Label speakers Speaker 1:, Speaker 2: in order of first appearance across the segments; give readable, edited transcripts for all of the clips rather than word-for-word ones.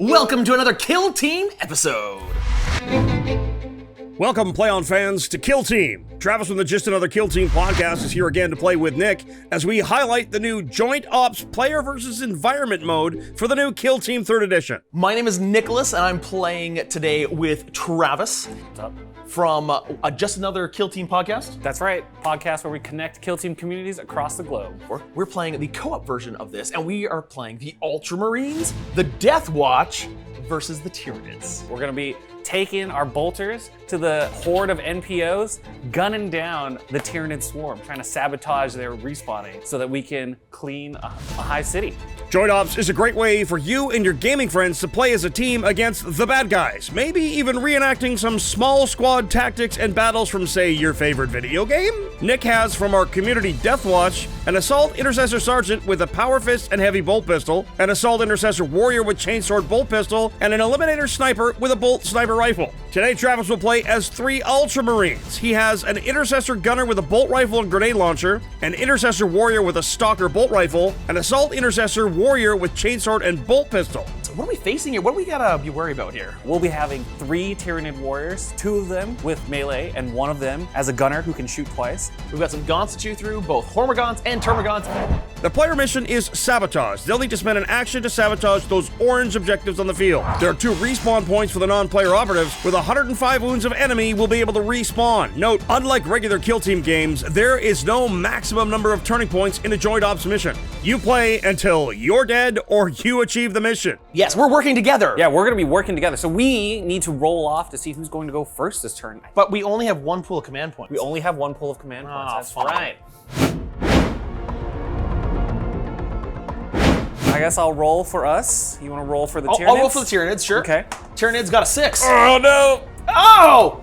Speaker 1: Welcome to another Kill Team episode.
Speaker 2: Welcome, PlayOn fans, to Kill Team. Travis from the Just Another Kill Team podcast is here again to play with Nick as we highlight the new Joint Ops Player versus Environment mode for the new Kill Team 3rd Edition.
Speaker 1: My name is Nicholas, and I'm playing today with Travis.
Speaker 3: What's up?
Speaker 1: From Just Another Kill Team podcast.
Speaker 3: That's right, podcast where we connect Kill Team communities across the globe.
Speaker 1: We're playing the co-op version of this, and we are playing the Ultramarines, the Deathwatch versus the Tyranids.
Speaker 3: We're gonna be taking our bolters to the horde of NPOs, gunning down the Tyranid swarm, trying to sabotage their respawning so that we can clean a high city.
Speaker 2: Joint Ops is a great way for you and your gaming friends to play as a team against the bad guys, maybe even reenacting some small squad tactics and battles from, say, your favorite video game? Nick has, from our community Deathwatch, an Assault Intercessor Sergeant with a Power Fist and Heavy Bolt Pistol, an Assault Intercessor Warrior with Chainsword Bolt Pistol, and an Eliminator Sniper with a Bolt Sniper Rifle. Today, Travis will play as 3 Ultramarines. He has an Intercessor Gunner with a Bolt Rifle and Grenade Launcher, an Intercessor Warrior with a Stalker Bolt Rifle, an Assault Intercessor Warrior with Chainsword and Bolt Pistol.
Speaker 1: So what are we facing here? What do we gotta be worried about here?
Speaker 3: We'll be having 3 Tyranid warriors, 2 of them with melee, and 1 of them as a gunner who can shoot twice.
Speaker 1: We've got some gaunts to chew through, both Hormagaunts and Termagaunts.
Speaker 2: The player mission is Sabotage. They'll need to spend an action to sabotage those orange objectives on the field. There are 2 respawn points for the non-player operatives. With 105 wounds of enemy, we'll be able to respawn. Note, unlike regular Kill Team games, there is no maximum number of turning points in a Joint Ops mission. You play until you're dead or you achieve the mission.
Speaker 1: Yes, we're working together.
Speaker 3: Yeah, we're gonna be working together, so we need to roll off to see who's going to go first this turn.
Speaker 1: But we only have 1 pool of command points.
Speaker 3: We only have 1 pool of command points, that's
Speaker 1: fine.
Speaker 3: right. I guess I'll roll for us. You wanna roll for the Tyranids?
Speaker 1: I'll roll for the Tyranids, sure.
Speaker 3: Okay.
Speaker 1: Tyranids got a 6.
Speaker 3: Oh no!
Speaker 1: Oh!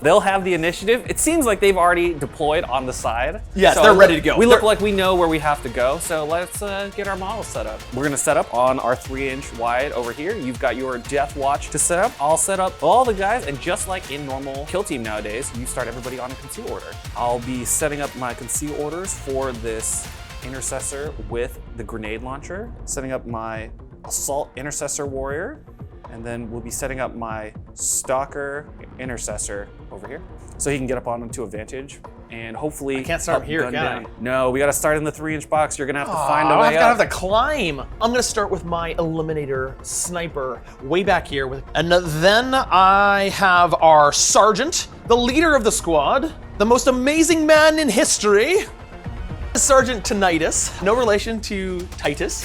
Speaker 3: They'll have the initiative. It seems like they've already deployed on the side.
Speaker 1: Yes, they're ready to go.
Speaker 3: We look like we know where we have to go, so let's get our model set up. We're gonna set up on our 3-inch wide over here. You've got your Deathwatch to set up. I'll set up all the guys, and just like in normal Kill Team nowadays, you start everybody on a conceal order. I'll be setting up my conceal orders for this Intercessor with the Grenade Launcher, setting up my Assault Intercessor Warrior, and then we'll be setting up my Stalker Intercessor over here, so he can get up on to advantage, and hopefully
Speaker 1: I can't start here, can I?
Speaker 3: No, we gotta start in the 3-inch box. You're gonna have to find a
Speaker 1: I
Speaker 3: way up.
Speaker 1: have to climb. I'm gonna start with my Eliminator Sniper way back here. And then I have our Sergeant, the leader of the squad, the most amazing man in history, Sergeant Tinnitus, no relation to Titus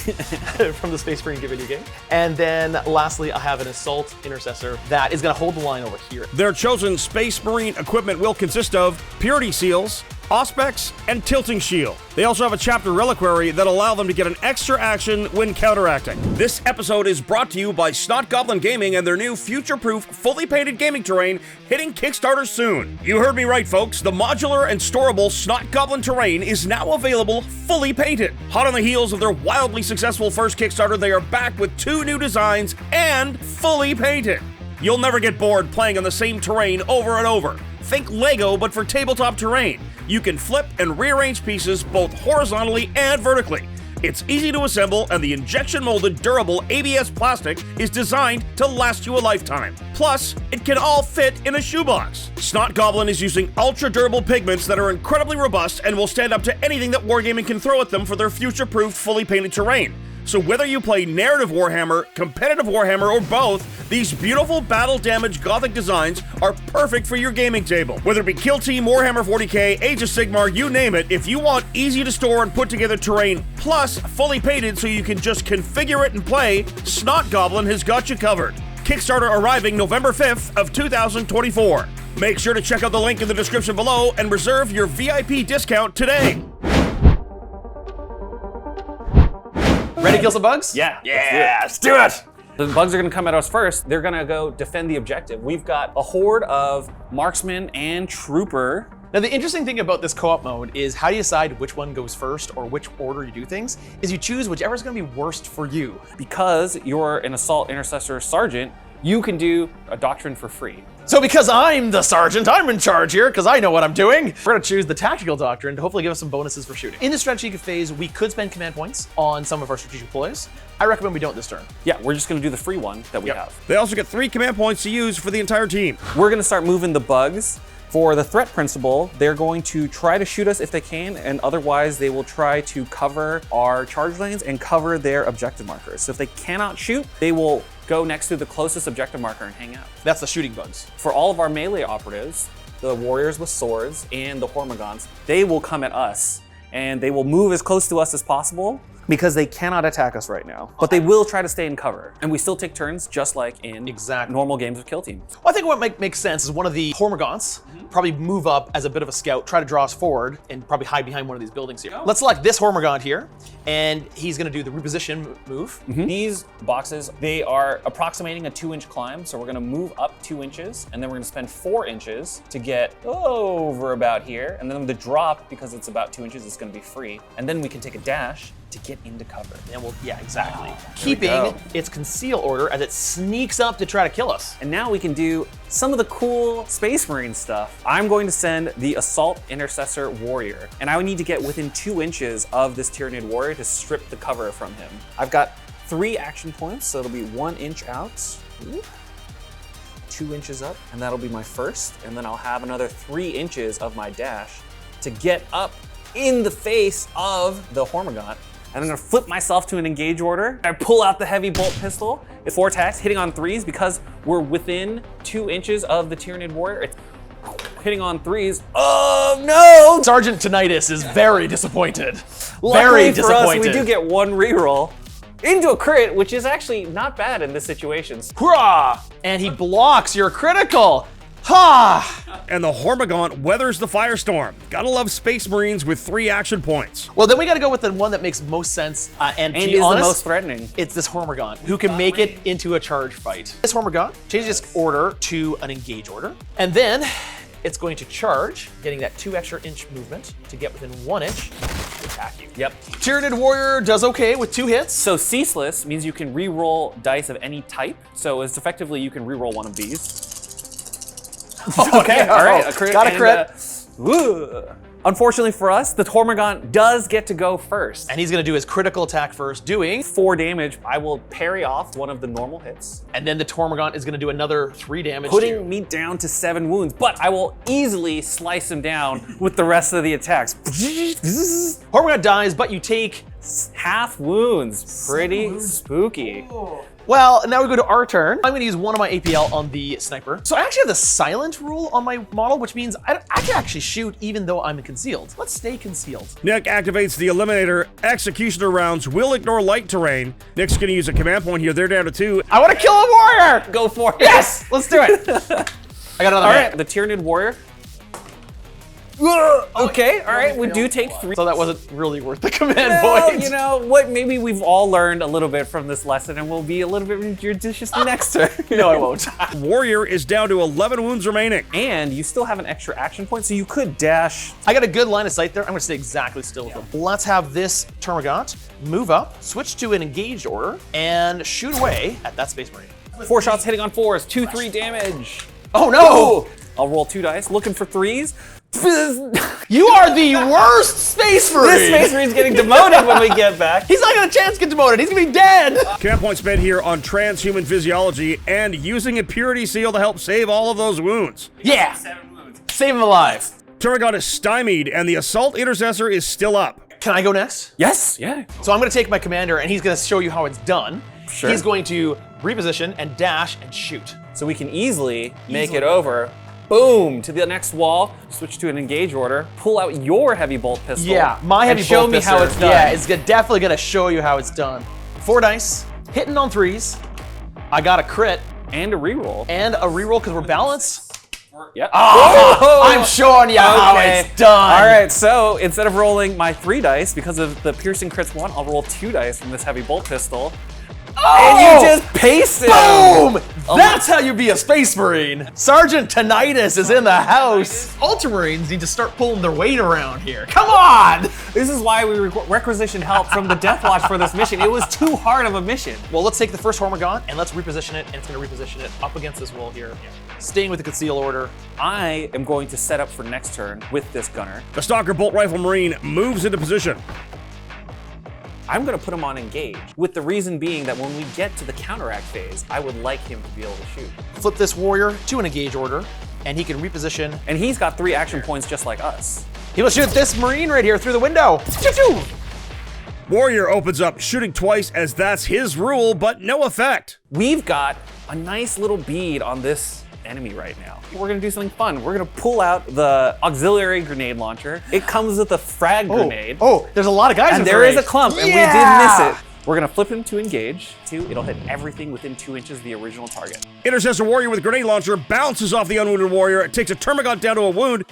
Speaker 1: from the Space Marine video game. And then lastly, I have an Assault Intercessor that is gonna hold the line over here.
Speaker 2: Their chosen Space Marine equipment will consist of Purity Seals, Auspex, and Tilting Shield. They also have a Chapter Reliquary that allow them to get an extra action when counteracting. This episode is brought to you by Snot Goblin Gaming and their new future-proof, fully painted gaming terrain hitting Kickstarter soon. You heard me right, folks. The modular and storable Snot Goblin terrain is now available fully painted. Hot on the heels of their wildly successful first Kickstarter, they are back with 2 new designs and fully painted. You'll never get bored playing on the same terrain over and over. Think Lego, but for tabletop terrain. You can flip and rearrange pieces both horizontally and vertically. It's easy to assemble, and the injection-molded durable ABS plastic is designed to last you a lifetime. Plus, it can all fit in a shoebox. Snot Goblin is using ultra-durable pigments that are incredibly robust and will stand up to anything that Wargaming can throw at them for their future-proof, fully painted terrain. So whether you play narrative Warhammer, competitive Warhammer, or both, these beautiful battle-damaged Gothic designs are perfect for your gaming table. Whether it be Kill Team, Warhammer 40k, Age of Sigmar, you name it, if you want easy to store and put together terrain, plus fully painted so you can just configure it and play, Snot Goblin has got you covered. Kickstarter arriving November 5th of 2024. Make sure to check out the link in the description below and reserve your VIP discount today.
Speaker 1: Ready to kill some bugs?
Speaker 3: Yeah,
Speaker 1: let's do it.
Speaker 3: The bugs are gonna come at us first. They're gonna go defend the objective. We've got a horde of marksman and trooper.
Speaker 1: Now, the interesting thing about this co-op mode is how you decide which one goes first or which order you do things is you choose whichever is gonna be worst for you.
Speaker 3: Because you're an Assault Intercessor Sergeant, you can do a doctrine for free.
Speaker 1: So because I'm the sergeant, I'm in charge here because I know what I'm doing. We're gonna choose the tactical doctrine to hopefully give us some bonuses for shooting. In the strategic phase, we could spend command points on some of our strategic ploys, I recommend we don't this turn.
Speaker 3: Yeah, we're just gonna do the free one that we have.
Speaker 2: They also get 3 command points to use for the entire team.
Speaker 3: We're gonna start moving the bugs. For the threat principle, they're going to try to shoot us if they can, and otherwise they will try to cover our charge lanes and cover their objective markers. So if they cannot shoot, they will go next to the closest objective marker and hang out.
Speaker 1: That's the shooting bugs.
Speaker 3: For all of our melee operatives, the warriors with swords and the hormigons, they will come at us and they will move as close to us as possible because they cannot attack us right now. But they will try to stay in cover. And we still take turns just like in normal games of Kill Team.
Speaker 1: Well, I think what makes sense is one of the hormigons probably move up as a bit of a scout, try to draw us forward, and probably hide behind one of these buildings here. Let's select this hormigond here, and he's gonna do the reposition move.
Speaker 3: These boxes, they are approximating a 2-inch climb, so we're gonna move up 2 inches, and then we're gonna spend 4 inches to get over about here, and then the drop, because it's about 2 inches, is gonna be free. And then we can take a dash to get into cover.
Speaker 1: And we'll, yeah, exactly. Keeping its conceal order as it sneaks up to try to kill us.
Speaker 3: And now we can do some of the cool Space Marine stuff. I'm going to send the Assault Intercessor Warrior, and I would need to get within 2 inches of this Tyranid Warrior to strip the cover from him. I've got 3 action points, so it'll be 1 inch out, 2 inches up, and that'll be my first, and then I'll have another 3 inches of my dash to get up in the face of the Hormigaunt. And I'm gonna flip myself to an engage order. I pull out the heavy bolt pistol. It's 4 attacks, hitting on 3s because we're within 2 inches of the Tyranid Warrior. It's hitting on 3s. Oh no!
Speaker 1: Sergeant Tyranids is very disappointed.
Speaker 3: Luckily for us, we do get 1 reroll into a crit, which is actually not bad in this situation.
Speaker 1: Hurrah! And he blocks your critical. Ha!
Speaker 2: And the Hormigaunt weathers the firestorm. Gotta love Space Marines with 3 action points.
Speaker 1: Well, then we gotta go with the one that makes most sense. And to be
Speaker 3: is
Speaker 1: honest,
Speaker 3: the most threatening.
Speaker 1: It's this Hormigaunt who can make it into a charge fight. This Hormigaunt changes its order to an engage order. And then it's going to charge, getting that 2 extra inch movement to get within 1 inch to attack you.
Speaker 3: Yep.
Speaker 1: Tyranid Warrior does okay with 2 hits.
Speaker 3: So ceaseless means you can re-roll dice of any type. So it's effectively you can re-roll one of these. Okay, all right, a crit.
Speaker 1: Got a crit.
Speaker 3: Unfortunately for us, the Hormigaunt does get to go first.
Speaker 1: And he's gonna do his critical attack first, doing
Speaker 3: 4 damage. I will parry off one of the normal hits.
Speaker 1: And then the Hormigaunt is gonna do another 3 damage.
Speaker 3: Putting me down to 7 wounds, but I will easily slice him down with the rest of the attacks.
Speaker 1: Hormigaunt dies, but you take
Speaker 3: half wounds. Pretty spooky.
Speaker 1: Well, now we go to our turn. I'm gonna use one of my APL on the sniper. So I actually have the silent rule on my model, which means I can actually shoot even though I'm concealed. Let's stay concealed.
Speaker 2: Nick activates the Eliminator. Executioner rounds will ignore light terrain. Nick's gonna use a command point here. They're down to 2.
Speaker 1: I wanna kill a warrior!
Speaker 3: Go for it.
Speaker 1: Yes, let's do it. I got another
Speaker 3: All
Speaker 1: hit.
Speaker 3: right, the Tyranid Warrior. Okay, all right, we do take 3.
Speaker 1: So that wasn't really worth the command
Speaker 3: Well,
Speaker 1: point.
Speaker 3: you know what? Maybe we've all learned a little bit from this lesson, and we'll be a little bit more judicious the next turn.
Speaker 1: No, I won't.
Speaker 2: Warrior is down to 11 wounds remaining.
Speaker 3: And you still have an extra action point, so you could dash.
Speaker 1: I got a good line of sight there. I'm gonna stay exactly still with him. Let's have this Termagant move up, switch to an engaged order, and shoot away at that Space Marine.
Speaker 3: 4 shots hitting on 4s, 2-3 damage.
Speaker 1: Oh no!
Speaker 3: I'll roll 2 dice, looking for 3s.
Speaker 1: You are the worst Space Marine!
Speaker 3: This Space Marine's getting demoted when we get back.
Speaker 1: He's not gonna chance to get demoted, he's gonna be dead!
Speaker 2: Command point spent here on transhuman physiology and using a purity seal to help save all of those wounds.
Speaker 1: Yeah! Save him alive.
Speaker 2: Termagant is stymied and the Assault Intercessor is still up.
Speaker 1: Can I go next?
Speaker 3: Yes, yeah.
Speaker 1: So I'm gonna take my commander and he's gonna show you how it's done.
Speaker 3: Sure.
Speaker 1: He's going to reposition and dash and shoot.
Speaker 3: So we can easily make it over. Boom, to the next wall, switch to an engage order, pull out your heavy bolt pistol.
Speaker 1: Yeah, my heavy
Speaker 3: and show
Speaker 1: bolt
Speaker 3: me
Speaker 1: pistol.
Speaker 3: how it's done.
Speaker 1: Yeah, it's definitely gonna show you how it's done. 4 dice, hitting on 3s. I got a crit
Speaker 3: And a reroll.
Speaker 1: and a reroll because we're balanced.
Speaker 3: Yep.
Speaker 1: Oh, I'm showing you how it's done.
Speaker 3: All right, so instead of rolling my 3 dice, because of the piercing crits 1, I'll roll 2 dice from this heavy bolt pistol.
Speaker 1: Oh!
Speaker 3: And you just paste it.
Speaker 1: Boom! That's how you be a Space Marine. Sergeant Tyranids is in the house. Ultramarines need to start pulling their weight around here. Come on!
Speaker 3: This is why we requisitioned help from the Deathwatch for this mission. It was too hard of a mission.
Speaker 1: Well, let's take the first Hormigaunt and let's reposition it, and it's gonna reposition it up against this wall here. Staying with the conceal order.
Speaker 3: I am going to set up for next turn with this gunner.
Speaker 2: The Stalker Bolt Rifle Marine moves into position.
Speaker 3: I'm gonna put him on engage, with the reason being that when we get to the counteract phase, I would like him to be able to shoot.
Speaker 1: Flip this warrior to an engage order, and he can reposition.
Speaker 3: And he's got 3 action points just like us.
Speaker 1: He will shoot this Marine right here through the window. Choo-choo!
Speaker 2: Warrior opens up, shooting twice as that's his rule, but no effect.
Speaker 3: We've got a nice little bead on this enemy right now. We're gonna do something fun. We're gonna pull out the auxiliary grenade launcher. It comes with a frag grenade.
Speaker 1: Oh, there's a lot of guys
Speaker 3: And
Speaker 1: with
Speaker 3: there is a
Speaker 1: grenades.
Speaker 3: clump, and we did miss it. We're gonna flip him to engage. 2, it'll hit everything within 2 inches of the original target.
Speaker 2: Intercessor Warrior with grenade launcher bounces off the unwounded warrior. It takes a Termagant down to a wound.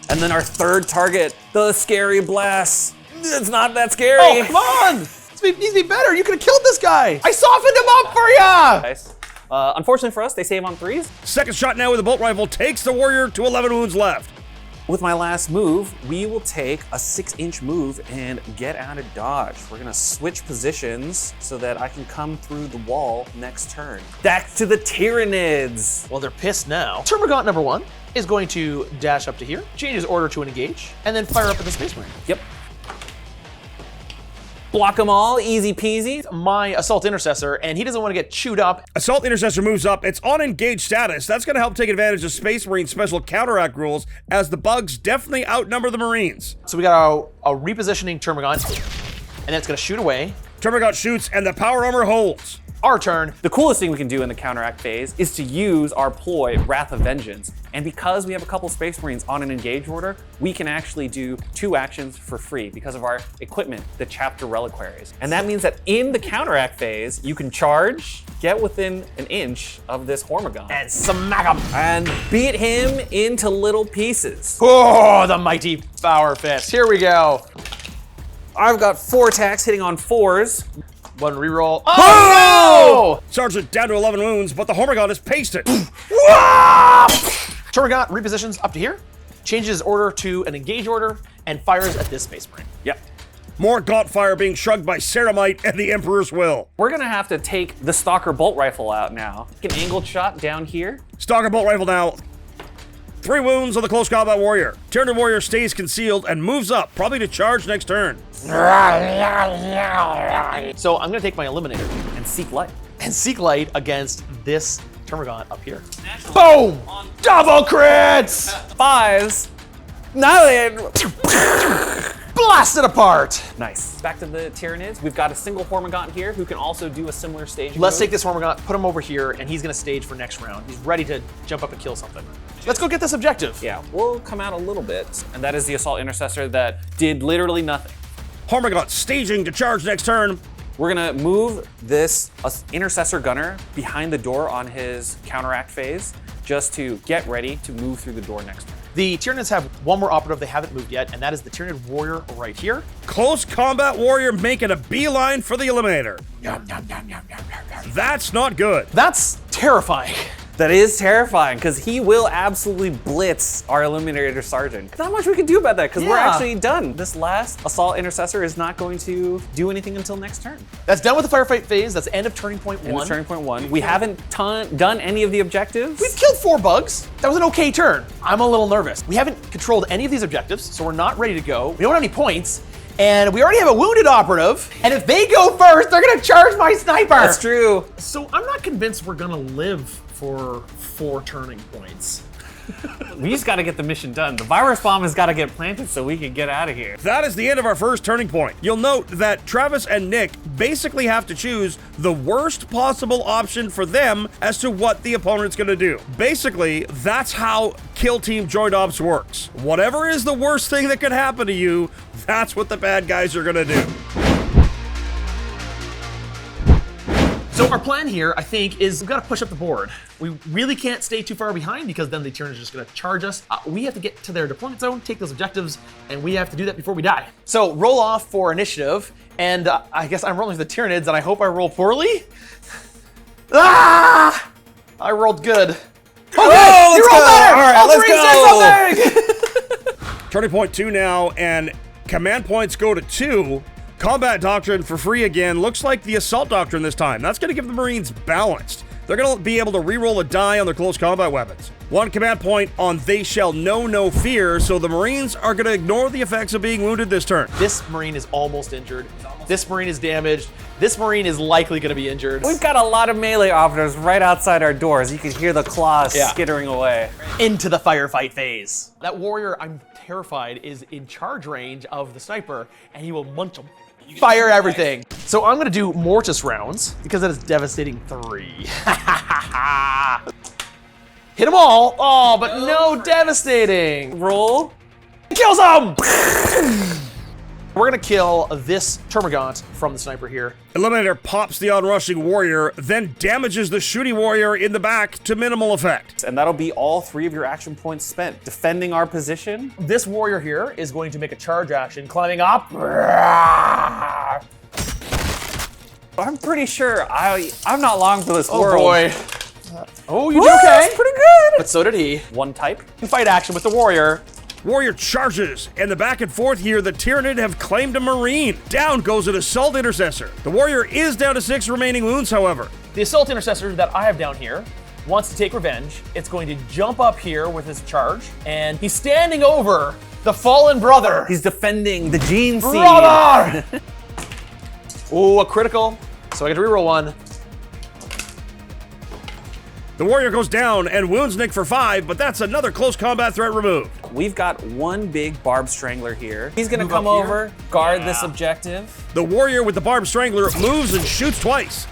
Speaker 3: And then our third target, the scary blast. It's not that scary.
Speaker 1: Oh, come on! This needs to be better. You could have killed this guy. I softened him up for ya!
Speaker 3: Nice. Unfortunately for us, they save on 3s.
Speaker 2: Second shot now with a bolt rifle takes the warrior to 11 wounds left.
Speaker 3: With my last move, we will take a 6-inch move and get out of dodge. We're gonna switch positions so that I can come through the wall next turn. Back to the Tyranids.
Speaker 1: Well, they're pissed now. Termagant number 1 is going to dash up to here, change his order to an engage, and then fire up at the Space Marine.
Speaker 3: Yep. Block them all, easy peasy.
Speaker 1: My Assault Intercessor, and he doesn't want to get chewed up.
Speaker 2: Assault Intercessor moves up. It's on engage status. That's going to help take advantage of Space Marine special counteract rules, as the bugs definitely outnumber the Marines.
Speaker 1: So we got a repositioning Termagant, and then it's going to shoot away.
Speaker 2: Termagant shoots, and the power armor holds.
Speaker 1: Our turn.
Speaker 3: The coolest thing we can do in the counteract phase is to use our ploy, Wrath of Vengeance. And because we have a couple Space Marines on an engage order, we can actually do 2 actions for free because of our equipment, the chapter reliquaries. And that means that in the counteract phase, you can charge, get within an inch of this Hormagant,
Speaker 1: And smack him.
Speaker 3: and beat him into little pieces.
Speaker 1: Oh, the mighty Power Fist. Here we go.
Speaker 3: I've got 4 attacks hitting on 4s.
Speaker 1: 1 reroll. Oh, no!
Speaker 2: Sergeant down to 11 wounds, but the Hormagant is pasted.
Speaker 1: Termagant repositions up to here, changes his order to an engage order, and fires at this Space Marine.
Speaker 3: Yep.
Speaker 2: More gaunt fire being shrugged by Ceramite and the Emperor's Will.
Speaker 3: We're gonna have to take the Stalker bolt rifle out now. An angled shot down here.
Speaker 2: Stalker bolt rifle now. 3 wounds on the close combat warrior. Tyranid warrior stays concealed and moves up, probably to charge next turn.
Speaker 1: So I'm gonna take my Eliminator
Speaker 3: And seek light.
Speaker 1: and Seek Light against this Termagant up here. Boom! Double crits!
Speaker 3: 5s. Now they
Speaker 1: Blast it apart!
Speaker 3: nice. Back to the Tyranids. We've got a single Hormagant here who can also do a similar stage.
Speaker 1: Let's
Speaker 3: move.
Speaker 1: take this Hormagant, put him over here, and he's gonna stage for next round. He's ready to jump up and kill something. Let's go get this objective.
Speaker 3: Yeah, we'll come out a little bit, and that is the Assault Intercessor that did literally nothing.
Speaker 2: Hormagant staging to charge next turn.
Speaker 3: We're gonna move this Intercessor Gunner behind the door on his counteract phase, just to get ready to move through the door next turn.
Speaker 1: The Tyranids have one more operative they haven't moved yet, and that is the Tyranid Warrior right here.
Speaker 2: Close combat warrior making a beeline for the Eliminator. That's not good.
Speaker 1: That's terrifying.
Speaker 3: That is terrifying, because he will absolutely blitz our Eliminator Sergeant. Not much we can do about that, because we're
Speaker 1: Yeah.
Speaker 3: actually done. This last Assault Intercessor is not going to do anything until next turn.
Speaker 1: That's done with the firefight phase. That's end of turning point
Speaker 3: And
Speaker 1: 1.
Speaker 3: it's turning point 1. We haven't done any of the objectives.
Speaker 1: We've killed 4 bugs. That was an okay turn. I'm a little nervous. We haven't controlled any of these objectives, so we're not ready to go. We don't have any points, and we already have a wounded operative. And if they go first, they're gonna charge my sniper.
Speaker 3: That's true.
Speaker 1: So I'm not convinced we're gonna live for 4 turning points.
Speaker 3: We just got to get the mission done. The virus bomb has got to get planted so we can get out of here.
Speaker 2: That is the end of our first turning point. You'll note that Travis and Nick basically have to choose the worst possible option for them as to what the opponent's gonna do. Basically, that's how Kill Team Joint Ops works. Whatever is the worst thing that could happen to you, that's what the bad guys are gonna do.
Speaker 1: So our plan here, I think, is we've got to push up the board. We really can't stay too far behind because then the Tyranids are just going to charge us. We have to get to their deployment zone, take those objectives, and we have to do that before we die. So roll off for initiative, and I guess I'm rolling for the Tyranids, and I hope I roll poorly. Ah! I rolled good. Okay,
Speaker 3: Oh,
Speaker 1: you
Speaker 3: let's
Speaker 1: rolled
Speaker 3: go.
Speaker 1: better.
Speaker 3: All right,
Speaker 1: All
Speaker 3: let's
Speaker 1: three
Speaker 3: go.
Speaker 1: say something.
Speaker 2: Turning point 2 now, and command points go to 2. Combat Doctrine for free again. Looks like the Assault Doctrine this time. That's going to give the Marines balanced. They're going to be able to reroll a die on their close combat weapons. One command point on They Shall Know No Fear, so the Marines are going to ignore the effects of being wounded this turn.
Speaker 1: This Marine is almost injured. This Marine is damaged. This Marine is likely going to be injured.
Speaker 3: We've got a lot of melee operatives right outside our doors. You can hear the claws skittering away.
Speaker 1: Into the firefight phase. That warrior, I'm terrified, is in charge range of the sniper, and he will munch him. Fire everything. So I'm gonna do Mortis rounds, because that is devastating 3. Hit them all. Oh, but no devastating.
Speaker 3: Roll.
Speaker 1: Kills him! We're gonna kill this Termagant from the sniper here.
Speaker 2: Eliminator pops the onrushing warrior, then damages the shooty warrior in the back to minimal effect.
Speaker 3: And that'll be all 3 of your action points spent. Defending our position.
Speaker 1: This warrior here is going to make a charge action, climbing up.
Speaker 3: I'm pretty sure I'm not long for this
Speaker 1: Oh
Speaker 3: world.
Speaker 1: boy. Oh, you
Speaker 3: Woo,
Speaker 1: did okay.
Speaker 3: that's pretty good.
Speaker 1: But so did he.
Speaker 3: One type.
Speaker 1: Fight action with the warrior.
Speaker 2: Warrior charges, and the back and forth here, the Tyranid have claimed a Marine. Down goes an Assault Intercessor. The warrior is down to 6 remaining wounds, however.
Speaker 1: The Assault Intercessor that I have down here wants to take revenge. It's going to jump up here with his charge, and he's standing over the fallen brother.
Speaker 3: He's defending the gene seed.
Speaker 1: Brother! Ooh, a critical. So I get to reroll 1.
Speaker 2: The warrior goes down and wounds Nick for 5, but that's another close combat threat removed.
Speaker 3: We've got one big Barb Strangler here. He's gonna
Speaker 1: Move
Speaker 3: come
Speaker 1: up here?
Speaker 3: over, guard
Speaker 1: Yeah.
Speaker 3: this objective.
Speaker 2: The warrior with the Barb Strangler moves and shoots twice.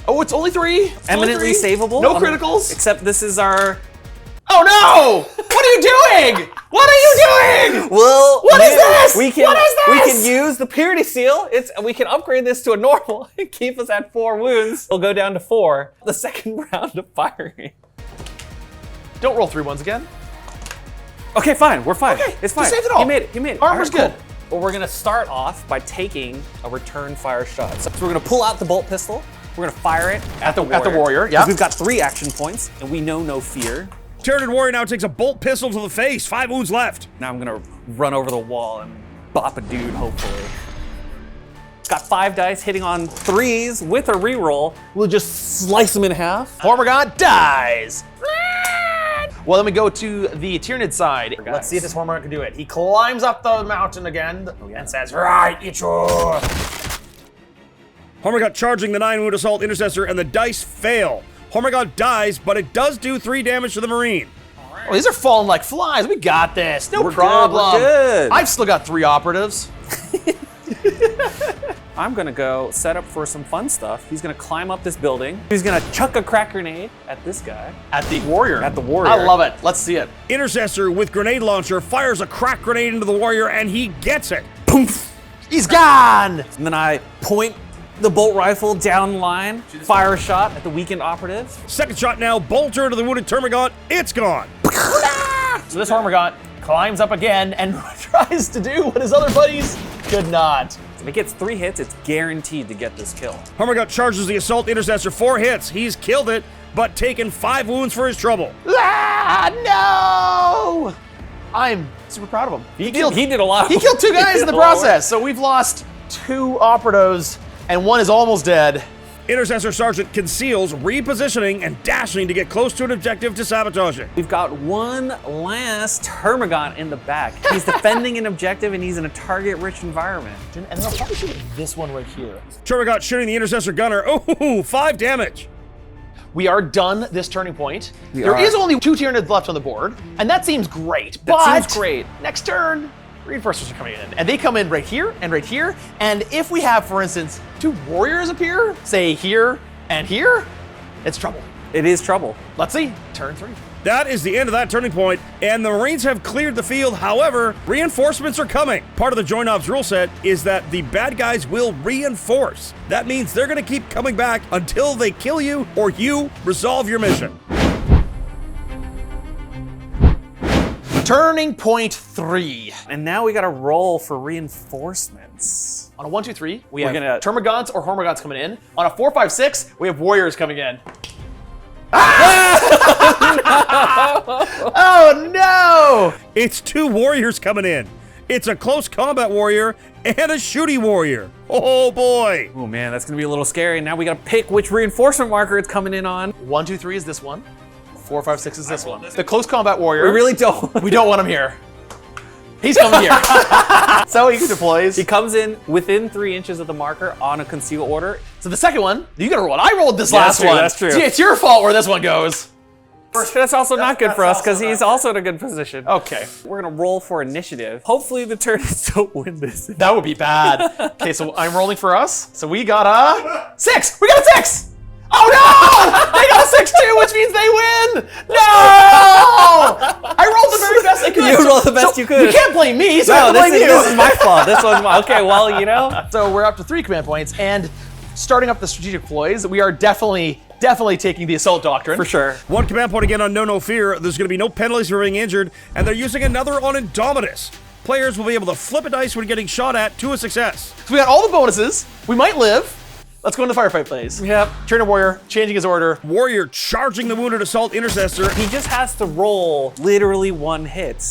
Speaker 1: Oh, it's only 3. It's only
Speaker 3: Eminently
Speaker 1: 3.
Speaker 3: savable.
Speaker 1: No criticals.
Speaker 3: Except this is our...
Speaker 1: Oh no! What are you doing? What are you doing?
Speaker 3: Well,
Speaker 1: What is this?
Speaker 3: We can,
Speaker 1: What is
Speaker 3: We
Speaker 1: this?
Speaker 3: can use the Purity Seal. We can upgrade this to a normal and keep us at 4 wounds. We'll go down to 4. The second round of firing.
Speaker 1: Don't roll 3 ones again.
Speaker 3: Okay, fine. We're fine.
Speaker 1: Okay,
Speaker 3: It's fine.
Speaker 1: you saved it all.
Speaker 3: He made it. He made it.
Speaker 1: Armor's
Speaker 3: All right,
Speaker 1: good.
Speaker 3: cool. Well, we're gonna start off by taking a return fire shot. So we're gonna pull out the bolt pistol. We're gonna fire it at the
Speaker 1: warrior, yeah.
Speaker 3: 'Cause we've got 3 action points, and we know no fear.
Speaker 2: Tyranid warrior now takes a bolt pistol to the face, 5 wounds left.
Speaker 3: Now I'm gonna run over the wall and bop a dude, hopefully. Got 5 dice hitting on 3s with a reroll. We'll just slice them in half.
Speaker 1: Hormagaunt dies. Well, then we go to the Tyranid side.
Speaker 3: Guys.
Speaker 1: Let's see if this Hormagaunt can do it. He climbs up the mountain again and says, "Right, it's yours."
Speaker 2: Hormagaunt charging the 9 wound Assault Intercessor, and the dice fail. Hormagaunt dies, but it does do 3 damage to the Marine.
Speaker 1: Well, these are falling like flies. We got this. No
Speaker 3: We're good,
Speaker 1: problem.
Speaker 3: we're good.
Speaker 1: I've still got 3 operatives.
Speaker 3: I'm gonna go set up for some fun stuff. He's gonna climb up this building. He's gonna chuck a crack grenade at this guy.
Speaker 1: At the warrior.
Speaker 3: At the warrior.
Speaker 1: I love it. Let's see it.
Speaker 2: Intercessor with grenade launcher fires a crack grenade into the warrior, and he gets it.
Speaker 3: Poof!
Speaker 1: He's gone.
Speaker 3: And then I point the bolt rifle down line, fire a shot at the weakened operative.
Speaker 2: Second shot now, bolter to the wounded Termagant. It's gone.
Speaker 1: So this Hormagaunt climbs up again and tries to do what his other buddies could not.
Speaker 3: If it gets 3 hits, it's guaranteed to get this kill.
Speaker 2: Hormagaunt charges the Assault Intercessor, 4 hits. He's killed it, but taken 5 wounds for his trouble.
Speaker 1: Ah, no! I'm super proud of him.
Speaker 3: He did a lot.
Speaker 1: He killed 2 guys
Speaker 3: He
Speaker 1: in the
Speaker 3: did a lot of
Speaker 1: process. So we've lost 2 operatives and 1 is almost dead.
Speaker 2: Intercessor Sergeant conceals, repositioning, and dashing to get close to an objective to sabotage it.
Speaker 3: We've got one last Termagant in the back. He's defending an objective and he's in a target-rich environment.
Speaker 1: And then I'll probably shoot this one right here.
Speaker 2: Termagant shooting the Intercessor Gunner. Oh, 5 damage.
Speaker 1: We are done this turning point.
Speaker 3: We
Speaker 1: There
Speaker 3: are.
Speaker 1: is only 2 Tyranids left on the board, and that seems great.
Speaker 3: That seems great.
Speaker 1: Next turn, reinforcements are coming in, and they come in right here and right here. And if we have, for instance, 2 warriors appear, say here and here, it's trouble.
Speaker 3: It is trouble.
Speaker 1: Let's see, turn 3.
Speaker 2: That is the end of that turning point, and the Marines have cleared the field. However, reinforcements are coming. Part of the Join Ops rule set is that the bad guys will reinforce. That means they're going to keep coming back until they kill you or you resolve your mission.
Speaker 1: Turning point 3.
Speaker 3: And now we gotta roll for reinforcements.
Speaker 1: On a 1, 2, 3, we
Speaker 3: We're
Speaker 1: have
Speaker 3: gonna-
Speaker 1: Termagants or Hormagants coming in. On a 4, 5, 6, we have warriors coming in. Oh no!
Speaker 2: It's 2 warriors coming in. It's a close combat warrior and a shooty warrior. Oh boy.
Speaker 3: Oh man, that's gonna be a little scary. Now we gotta pick which reinforcement marker it's coming in on.
Speaker 1: 1, 2, 3 is this one. 4, 5, 6 is this one. The close combat warrior.
Speaker 3: We really don't.
Speaker 1: We don't want him here. He's coming here. That's how he deploys.
Speaker 3: He comes in within 3 inches of the marker on a conceal order.
Speaker 1: So the second one, you gotta roll it. I rolled this
Speaker 3: Yeah,
Speaker 1: last
Speaker 3: that's true,
Speaker 1: one.
Speaker 3: that's true.
Speaker 1: See, it's your fault where this one goes.
Speaker 3: That's also not good for us because he's also in a good position.
Speaker 1: Okay.
Speaker 3: We're gonna roll for initiative. Hopefully the Tyranids don't win this.
Speaker 1: That would be bad. Okay, so I'm rolling for us. So we got a 6. We got a 6. Oh no! They got a 6 too, which means they win. No! I rolled the very best I could.
Speaker 3: You rolled the best you could.
Speaker 1: You can't blame me. So I
Speaker 3: No,
Speaker 1: have to blame you.
Speaker 3: this is my fault. This one's my. Okay, well, you know.
Speaker 1: So we're up to 3 command points, and starting up the strategic deploys, we are definitely taking the assault doctrine.
Speaker 3: For sure.
Speaker 2: 1 command point again on No Fear. There's going to be no penalties for being injured, and they're using another on Indomitus. Players will be able to flip a dice when getting shot at to a success.
Speaker 1: So we got all the bonuses. We might live. Let's go into firefight plays.
Speaker 3: Yep.
Speaker 1: Trainer warrior, changing his order.
Speaker 2: Warrior charging the wounded assault intercessor.
Speaker 3: He just has to roll literally 1 hit.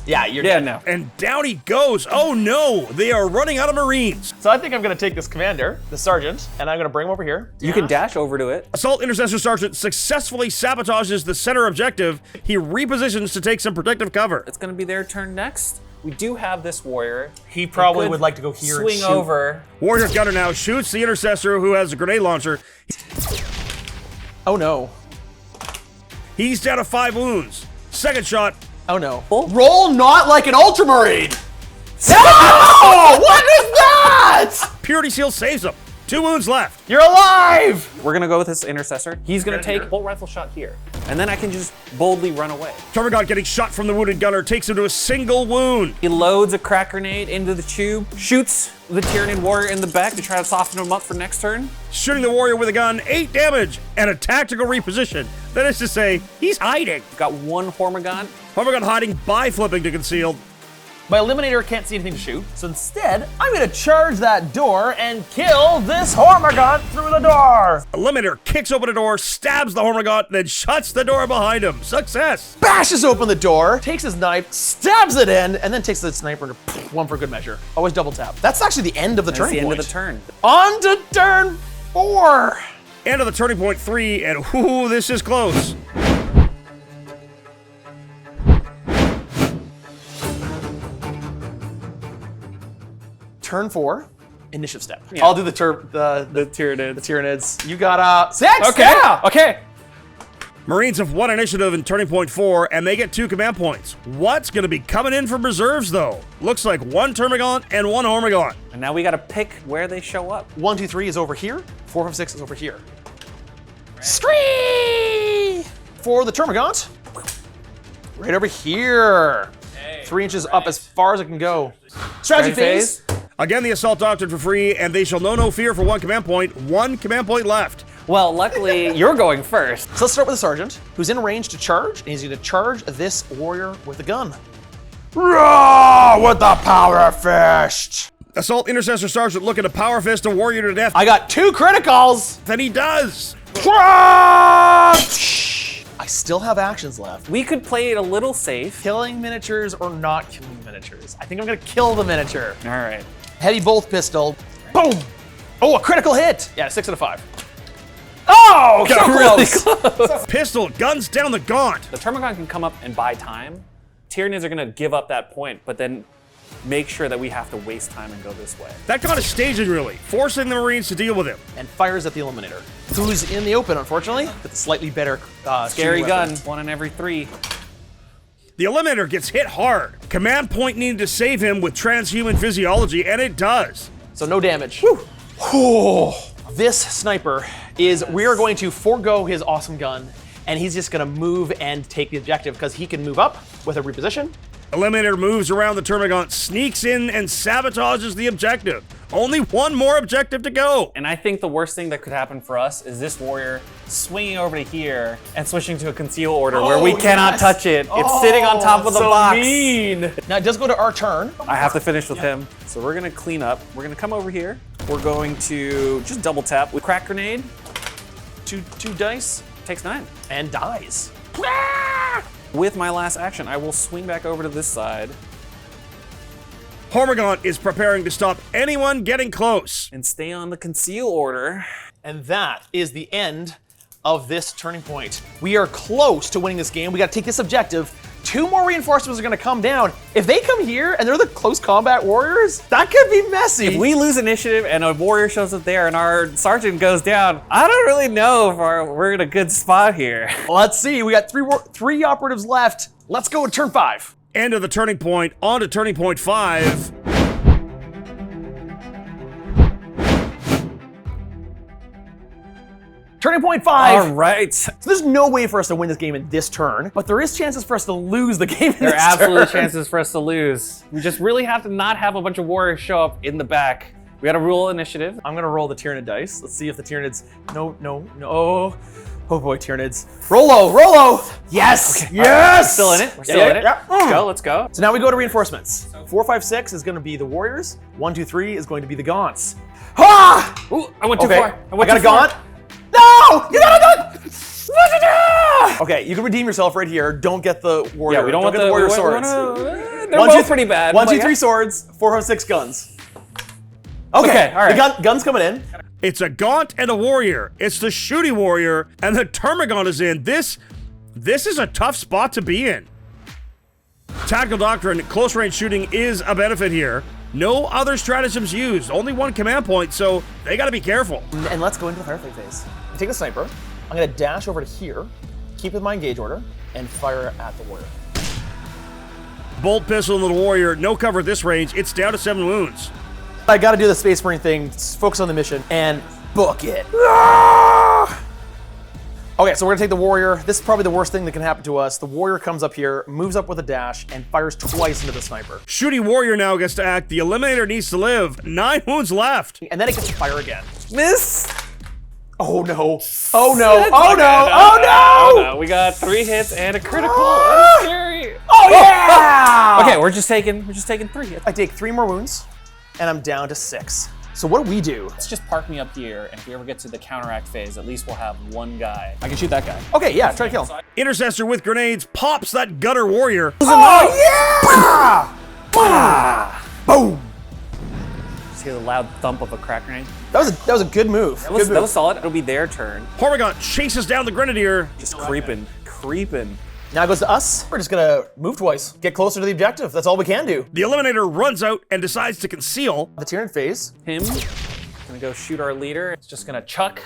Speaker 1: Yeah, you're
Speaker 3: Yeah,
Speaker 1: dead.
Speaker 3: no.
Speaker 2: And down he goes. Oh no, they are running out of Marines.
Speaker 1: So I think I'm gonna take this commander, the sergeant, and I'm gonna bring him over here.
Speaker 3: You can dash over to it.
Speaker 2: Assault Intercessor Sergeant successfully sabotages the center objective. He repositions to take some protective cover.
Speaker 3: It's gonna be their turn next. We do have this warrior.
Speaker 1: He probably
Speaker 3: could
Speaker 1: would like to go here and
Speaker 3: swing
Speaker 1: shoot.
Speaker 3: over.
Speaker 2: Warrior Gunner now shoots the Intercessor who has a grenade launcher.
Speaker 1: Oh no.
Speaker 2: He's down to 5 wounds. Second shot.
Speaker 1: Oh no.
Speaker 3: Oh.
Speaker 1: Roll not like an Ultramarine! No! What is that?
Speaker 2: Purity Seal saves him. 2 wounds left.
Speaker 1: You're alive!
Speaker 3: We're gonna go with this intercessor. He's gonna take bolt rifle shot here. And then I can just boldly run away.
Speaker 2: Termagant getting shot from the wounded gunner takes him to a single wound.
Speaker 3: He loads a crack grenade into the tube, shoots the Tyranid warrior in the back to try to soften him up for next turn.
Speaker 2: Shooting the warrior with a gun, 8 damage, and a tactical reposition. That is to say, he's hiding.
Speaker 3: Got 1 Hormagant.
Speaker 2: Termagant hiding by flipping to concealed.
Speaker 1: My eliminator can't see anything to shoot, so instead, I'm gonna charge that door and kill this Hormagant through the door!
Speaker 2: Eliminator kicks open a door, stabs the Hormagant, then shuts the door behind him. Success.
Speaker 1: Bashes open the door, takes his knife, stabs it in, and then takes the sniper and 1 for good measure. Always double tap. That's actually the end of the
Speaker 3: That's
Speaker 1: turning
Speaker 3: the end
Speaker 1: point.
Speaker 3: of the turn.
Speaker 1: On to turn 4!
Speaker 2: End of the turning point 3, and ooh, this is close.
Speaker 1: Turn 4, initiative step.
Speaker 3: Yeah.
Speaker 1: I'll do the
Speaker 3: The Tyranid.
Speaker 1: Tyranids. You got 6?
Speaker 3: Okay.
Speaker 1: Yeah.
Speaker 3: Okay.
Speaker 2: Marines have 1 initiative in turning point 4, and they get 2 command points. What's going to be coming in from reserves, though? Looks like 1 Termagant and 1 Hormagant.
Speaker 3: And now we gotta pick where they show up.
Speaker 1: 1, 2, 3 is over here. 4, 5, 6 is over here. Scree! For the Termagant. Right over here. 3 inches up as far as it can go. Strategy phase.
Speaker 2: Again, the Assault Doctrine for free, and they shall know no fear for 1 command point. 1 command point left.
Speaker 3: Well, luckily, you're going first.
Speaker 1: So let's start with the sergeant, who's in range to charge, and he's going to charge this warrior with a gun. Roar with the power fist!
Speaker 2: Assault Intercessor Sergeant looking to power fist a warrior to death.
Speaker 1: I got 2 criticals!
Speaker 2: Then he does.
Speaker 1: I still have actions left.
Speaker 3: We could play it a little safe.
Speaker 1: Killing miniatures or not killing miniatures? I think I'm gonna kill the miniature.
Speaker 3: All right.
Speaker 1: Heavy bolt pistol. Boom! Oh, a critical hit! Yeah, 6 out of 5. Oh, so
Speaker 3: Really
Speaker 1: close!
Speaker 2: Pistol guns down the gaunt.
Speaker 3: The Termagant can come up and buy time. Tyranids are gonna give up that point, but then make sure that we have to waste time and go this way.
Speaker 2: That kind of staging, really, forcing the Marines to deal with him.
Speaker 1: And fires at the Eliminator, who's in the open, unfortunately, with a slightly better
Speaker 3: Scary
Speaker 1: shooting
Speaker 3: gun,
Speaker 1: weapon.
Speaker 3: 1 in every 3.
Speaker 2: The Eliminator gets hit hard. Command point needed to save him with transhuman physiology, and it does.
Speaker 1: So no damage. Whew. This sniper is, we are going to forego his awesome gun, and he's just gonna move and take the objective because he can move up with a reposition.
Speaker 2: Eliminator moves around the Termagant, sneaks in, and sabotages the objective. Only 1 more objective to go.
Speaker 3: And I think the worst thing that could happen for us is this warrior swinging over to here and switching to a conceal order where we cannot
Speaker 1: yes.
Speaker 3: touch it. It's sitting on top of the
Speaker 1: so
Speaker 3: box.
Speaker 1: mean. Now it does go to our turn.
Speaker 3: I have to finish with him. So we're gonna clean up. We're gonna come over here. We're going to just double tap with crack grenade.
Speaker 1: Two dice
Speaker 3: Takes 9.
Speaker 1: and dies.
Speaker 3: With my last action, I will swing back over to this side
Speaker 2: Hormagant is preparing to stop anyone getting close.
Speaker 3: and stay on the conceal order.
Speaker 1: And that is the end of this turning point. We are close to winning this game. We got to take this objective. 2 more reinforcements are going to come down. If they come here and they're the close combat warriors, that could be messy.
Speaker 3: If we lose initiative and a warrior shows up there and our sergeant goes down, I don't really know if we're in a good spot here.
Speaker 1: Let's see. We got three operatives left. Let's go with turn 5.
Speaker 2: End of the turning point, on to turning point 5.
Speaker 1: Turning point 5.
Speaker 3: All right.
Speaker 1: So there's no way for us to win this game in this turn, but there is chances for us to lose the game in
Speaker 3: There are
Speaker 1: this
Speaker 3: absolutely
Speaker 1: turn.
Speaker 3: chances for us to lose. We just really have to not have a bunch of warriors show up in the back. We got to rule initiative.
Speaker 1: I'm gonna roll the Tyranid dice. Let's see if the Tyranids. No. Oh boy, Tyranids. Rollo. Yes.
Speaker 3: Okay.
Speaker 1: Yes.
Speaker 3: We're still in it. We're still in it.
Speaker 1: Yeah.
Speaker 3: Let's go.
Speaker 1: So now we go to reinforcements. 4, 5, 6 is gonna be the warriors. 1, 2, 3 is going to be the gaunts. Ha!
Speaker 3: Ooh, I went too
Speaker 1: Okay.
Speaker 3: far.
Speaker 1: I got a gaunt. No! You got a gaunt! Okay, you can redeem yourself right here. Don't get the warrior.
Speaker 3: Yeah, we don't want
Speaker 1: get the warrior swords.
Speaker 3: They're both pretty bad.
Speaker 1: 1,
Speaker 3: but
Speaker 1: 2,
Speaker 3: yeah.
Speaker 1: 3 swords. 4, 5, 6 guns. Okay,
Speaker 3: all right.
Speaker 1: The gun's coming in.
Speaker 2: It's a gaunt and a warrior. It's the shooty warrior, and the termagant is in. This is a tough spot to be in. Tactical doctrine, close range shooting is a benefit here. No other stratagems used, only 1 command point, so they gotta be careful.
Speaker 1: And let's go into the firefight phase. I take the sniper. I'm gonna dash over to here, keep with my engage order, and fire at the warrior.
Speaker 2: Bolt pistol into the warrior, no cover at this range. It's down to 7 wounds.
Speaker 1: I gotta do the Space Marine thing, focus on the mission, and book it. Ah! Okay, so we're gonna take the warrior. This is probably the worst thing that can happen to us. The warrior comes up here, moves up with a dash, and fires twice into the sniper.
Speaker 2: Shooty warrior now gets to act. The eliminator needs to live. 9 wounds left.
Speaker 1: And then it gets to fire again.
Speaker 3: Miss.
Speaker 1: Oh no. Oh no. Oh no. Oh no!
Speaker 3: We got 3 hits and a critical.
Speaker 1: Ah!
Speaker 3: That's scary.
Speaker 1: Oh yeah!
Speaker 3: Okay, we're just taking 3.
Speaker 1: I take 3 more wounds, and I'm down to 6. So what do we do?
Speaker 3: Let's just park me up here, and if we ever get to the counteract phase, at least we'll have 1 guy. I can shoot that guy.
Speaker 1: Okay, yeah, try to kill him.
Speaker 2: Intercessor with grenades pops that gutter warrior.
Speaker 1: Oh yeah! Boom!
Speaker 3: Just hear the loud thump of a crack grenade.
Speaker 1: That was a good move.
Speaker 3: That was solid. It'll be their turn.
Speaker 2: Termagant chases down the grenadier.
Speaker 3: Just creeping.
Speaker 1: Now it goes to us. We're just gonna move twice, get closer to the objective. That's all we can do.
Speaker 2: The eliminator runs out and decides to conceal.
Speaker 1: The Tyranid phase.
Speaker 3: Him. Gonna go shoot our leader. It's just gonna chuck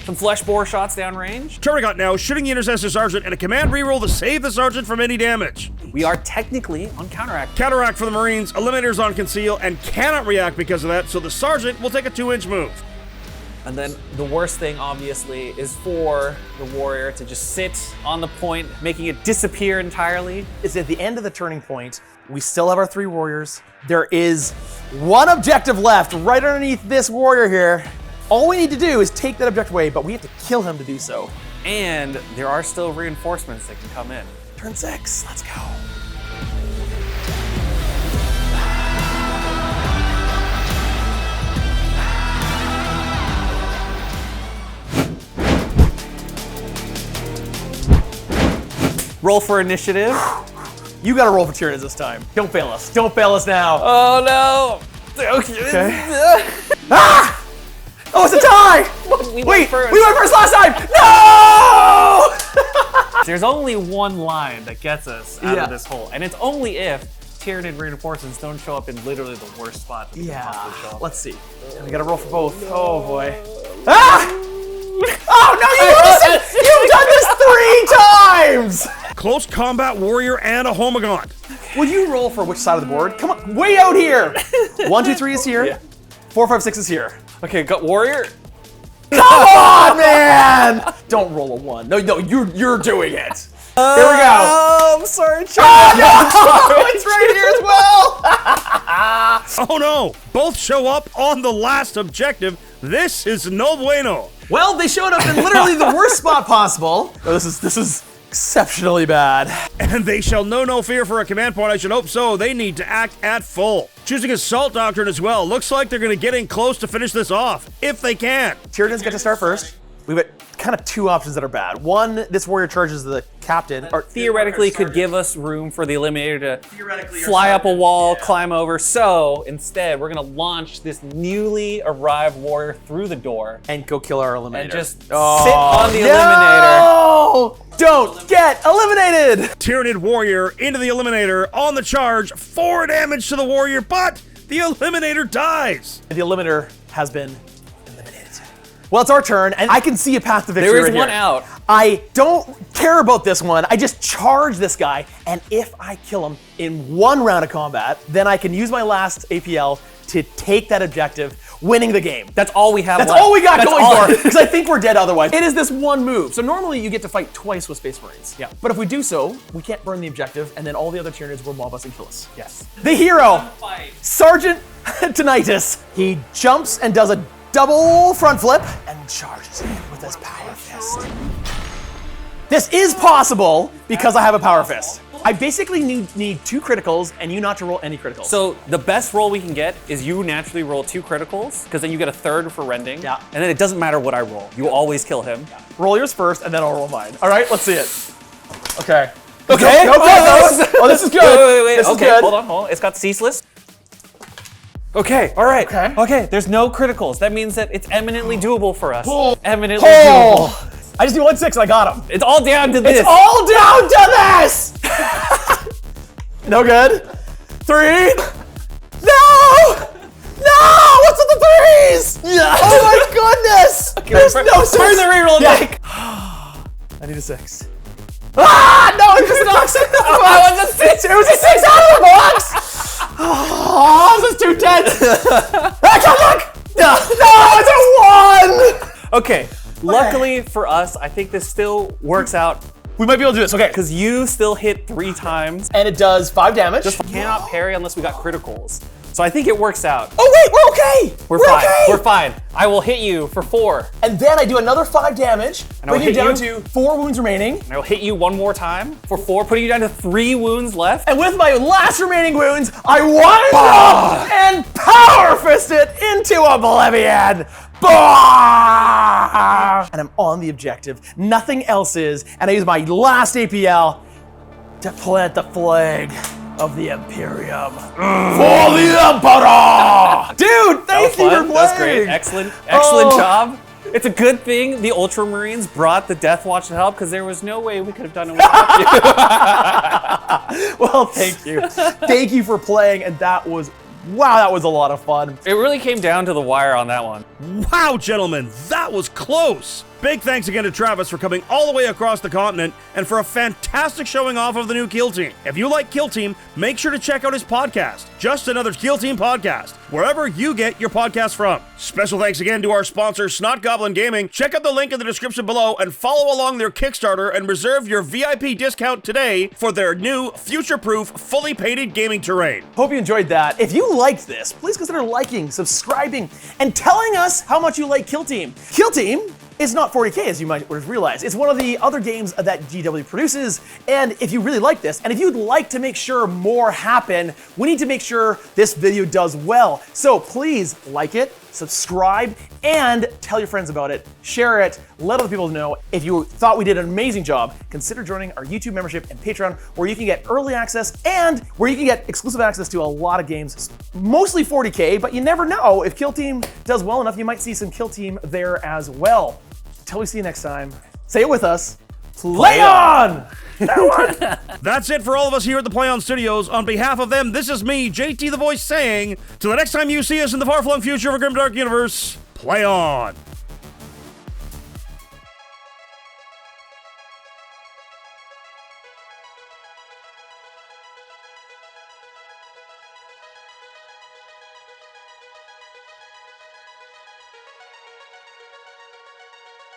Speaker 3: some flesh bore shots downrange.
Speaker 2: Termagant now shooting the intercessor sergeant and a command reroll to save the sergeant from any damage.
Speaker 3: We are technically on counteract.
Speaker 2: Counteract for the Marines. Eliminator's on conceal and cannot react because of that, so the sergeant will take a 2-inch move.
Speaker 3: And then the worst thing, obviously, is for the warrior to just sit on the point, making it disappear entirely.
Speaker 1: It's at the end of the turning point. We still have our 3 warriors. There is 1 objective left right underneath this warrior here. All we need to do is take that objective away, but we have to kill him to do so.
Speaker 3: And there are still reinforcements that can come in.
Speaker 1: Turn 6, let's go.
Speaker 3: Roll for initiative.
Speaker 1: You gotta roll for Tyranids this time. Don't fail us. Don't fail us now.
Speaker 3: Oh no. Okay.
Speaker 1: Ah! Oh, it's a tie!
Speaker 3: We
Speaker 1: Wait,
Speaker 3: went first.
Speaker 1: we went first last time! No!
Speaker 3: There's only 1 line that gets us out
Speaker 1: Yeah.
Speaker 3: of this hole, and it's only if Tyranid reinforcements don't show up in literally the worst spot that they can possibly show up.
Speaker 1: Let's see. We gotta roll for both. Oh boy. Ah! Oh no, you've done this 3 times!
Speaker 2: Close combat warrior and a homagant.
Speaker 1: Will you roll for which side of the board? Come on, way out here! 1, 2, 3 is here.
Speaker 3: Yeah.
Speaker 1: 4, 5, 6 is here.
Speaker 3: Okay, got warrior.
Speaker 1: Come on, man! Don't roll a 1. No, you're doing it. Here we go.
Speaker 3: Oh, I'm sorry,
Speaker 1: Oh no! It's right here as well!
Speaker 2: Oh no! Both show up on the last objective. This is no bueno.
Speaker 1: Well, they showed up in literally the worst spot possible. Oh, this is exceptionally bad.
Speaker 2: And they shall know no fear for a command point. I should hope so. They need to act at full. Choosing assault doctrine as well. Looks like they're going to get in close to finish this off, if they can.
Speaker 1: Tyranids get to start first. we've got kind of two options that are bad. One, this warrior charges the captain. Or
Speaker 3: Theoretically could give us room for the Eliminator to fly up a wall, climb over. So instead, we're gonna launch this newly arrived warrior through the door
Speaker 1: and go kill our Eliminator.
Speaker 3: and just sit on the Eliminator.
Speaker 1: No! Don't get eliminated!
Speaker 2: Tyranid warrior into the Eliminator on the charge. 4 damage to the warrior, but the Eliminator dies.
Speaker 1: The Eliminator has been eliminated. Well, it's our turn, and I can see a path to victory.
Speaker 3: There is
Speaker 1: right
Speaker 3: one
Speaker 1: here.
Speaker 3: out.
Speaker 1: I don't care about this one. I just charge this guy, and if I kill him in 1 round of combat, then I can use my last APL to take that objective, winning the game.
Speaker 3: That's all we have
Speaker 1: That's
Speaker 3: left.
Speaker 1: all we got
Speaker 3: That's
Speaker 1: going
Speaker 3: all-
Speaker 1: for it, because I think we're dead otherwise. It is this one move. So normally you get to fight twice with Space Marines.
Speaker 3: Yeah.
Speaker 1: But if we do so, we can't burn the objective, and then all the other Tyranids will mob us and kill us.
Speaker 3: Yes.
Speaker 1: The hero, Sergeant Tyranids. He jumps and does a double front flip and charges in with his power fist. This is possible because I have a power fist. I basically need 2 criticals and you not to roll any criticals.
Speaker 3: So the best roll we can get is you naturally roll 2 criticals, because then you get a 3rd for rending.
Speaker 1: Yeah.
Speaker 3: And then it doesn't matter what I roll. You always kill him.
Speaker 1: roll yours first and then I'll roll mine. All right, let's see it. Okay.
Speaker 3: Okay.
Speaker 1: No, oh, this is good.
Speaker 3: Wait.
Speaker 1: This is
Speaker 3: Okay,
Speaker 1: good.
Speaker 3: hold on. It's got ceaseless. Okay, all right.
Speaker 1: Okay.
Speaker 3: There's no criticals. That means that it's eminently doable for us.
Speaker 1: Oh.
Speaker 3: Eminently doable.
Speaker 1: Oh, I just need 1-6 and I got him.
Speaker 3: It's all down to this.
Speaker 1: It's all down to this! No good. 3. No! No! What's with the 3s? Yeah. Oh my goodness! There's no 6.
Speaker 3: Turn the reroll deck.
Speaker 1: I need a 6. Ah! No, it just knocks it out of the box.
Speaker 3: It was a 6.
Speaker 1: It was a 6 out of the box! Oh, this is too tense. Ah, no, it's a 1!
Speaker 3: Okay. Luckily for us, I think this still works out
Speaker 1: We might be able to do this, okay.
Speaker 3: because you still hit 3 times.
Speaker 1: And it does 5 damage.
Speaker 3: Just cannot parry unless we got criticals. So I think it works out.
Speaker 1: Oh wait, we're okay!
Speaker 3: We're fine.
Speaker 1: Okay!
Speaker 3: We're fine. I will hit you for 4.
Speaker 1: And then I do another 5 damage,
Speaker 3: And I will
Speaker 1: bringing you down
Speaker 3: hit you.
Speaker 1: to 4 wounds remaining.
Speaker 3: And I will hit you 1 more time for 4, putting you down to 3 wounds left.
Speaker 1: And with my last remaining wounds, I wind up and power fist it into oblivion. Bah! And I'm on the objective. Nothing else is. And I use my last APL to plant the flag of the Imperium for the Emperor. Dude, thank you for playing.
Speaker 3: That was great. Excellent job. It's a good thing the Ultramarines brought the Deathwatch to help, because there was no way we could have done it without you.
Speaker 1: Well, thank you. Thank you for playing, and that was, wow, that was a lot of fun.
Speaker 3: It really came down to the wire on that one.
Speaker 2: Wow, gentlemen, that was close. Big thanks again to Travis for coming all the way across the continent and for a fantastic showing off of the new Kill Team. If you like Kill Team, make sure to check out his podcast, Just Another Kill Team Podcast, wherever you get your podcast from. Special thanks again to our sponsor, Snot Goblin Gaming. Check out the link in the description below and follow along their Kickstarter and reserve your VIP discount today for their new future-proof, fully painted gaming terrain.
Speaker 1: Hope you enjoyed that. If you liked this, please consider liking, subscribing, and telling us how much you like Kill Team. Kill Team is not 40K, as you might realize. It's one of the other games that GW produces, and if you really like this, and if you'd like to make sure more happen, we need to make sure this video does well. So please like it, subscribe, and tell your friends about it. Share it, let other people know. If you thought we did an amazing job, consider joining our YouTube membership and Patreon, where you can get early access and where you can get exclusive access to a lot of games, mostly 40K, but you never know. If Kill Team does well enough, you might see some Kill Team there as well. Until we see you next time, say it with us, play on!
Speaker 2: That's it for all of us here at the Play On Studios. On behalf of them, this is me, JT the Voice, saying, till the next time you see us in the far-flung future of a grimdark universe, play on!